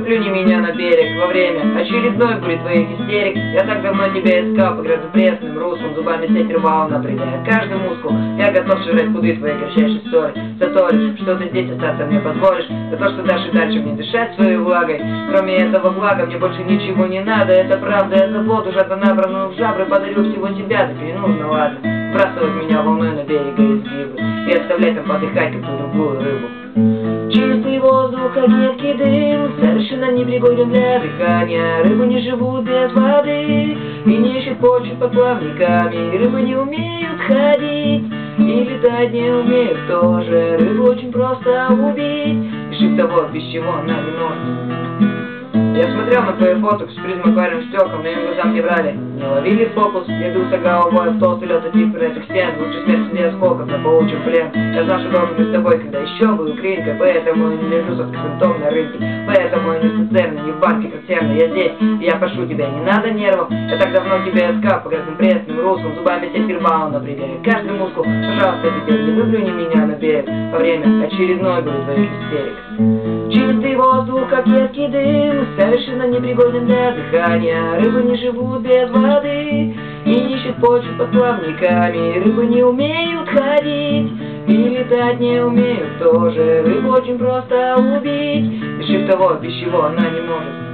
выплюни меня на берег во время очередной бури твоих истерик. Я так давно тебя искал по грязно пресным русским, зубами сеть рвал, напрягая каждый мускул. Я готов жрать куды твои горчайшие ссоры. Заторишь, что ты здесь остаться мне позволишь, за то, что дашь и дальше мне дышать своей влагой. Кроме этого блага мне больше ничего не надо. Это правда, я заботу жадно набранную в жабры подарю всего себя, так не нужно, ладно. Сбрасывать меня волной на берега изгибы и оставлять там подыхать, как ту другую рыбу. Чистый воздух, едкий дым, совершенно непригоден для дыхания. Рыбы не живут без воды и не ищут почвы под плавниками. Рыбы не умеют ходить и летать не умеют тоже. Рыбу очень просто убить, лишив того, без чего она не может. Я смотрел на твои фото с призм аквариум стеклом, моим глазам не брали, не ловили фокус. Я бился головой в толстый лед от этих стен. Лучше смерть среди осколков, но получим плен. Я знал, что должен быть с тобой, когда еще был клинкой. Поэтому я не лежу со вкусом на рынке. Поэтому я не стационарно, не в банке картинно. Я здесь, и я прошу тебя, не надо нервов. Я так давно тебя искал по грязным пресным русским, зубами сеть рвал на пределе каждый мускул. Пожалуйста, теперь не выплюни меня на берег во время очередной бури твоих истерик. Чистый воздух, как едкий дым, совершенно непригоден для дыхания. Рыбы не живут без воды и не ищут почву под плавниками. Рыбы не умеют ходить и летать не умеют тоже. Рыбу очень просто убить, лишив того, без чего она не может.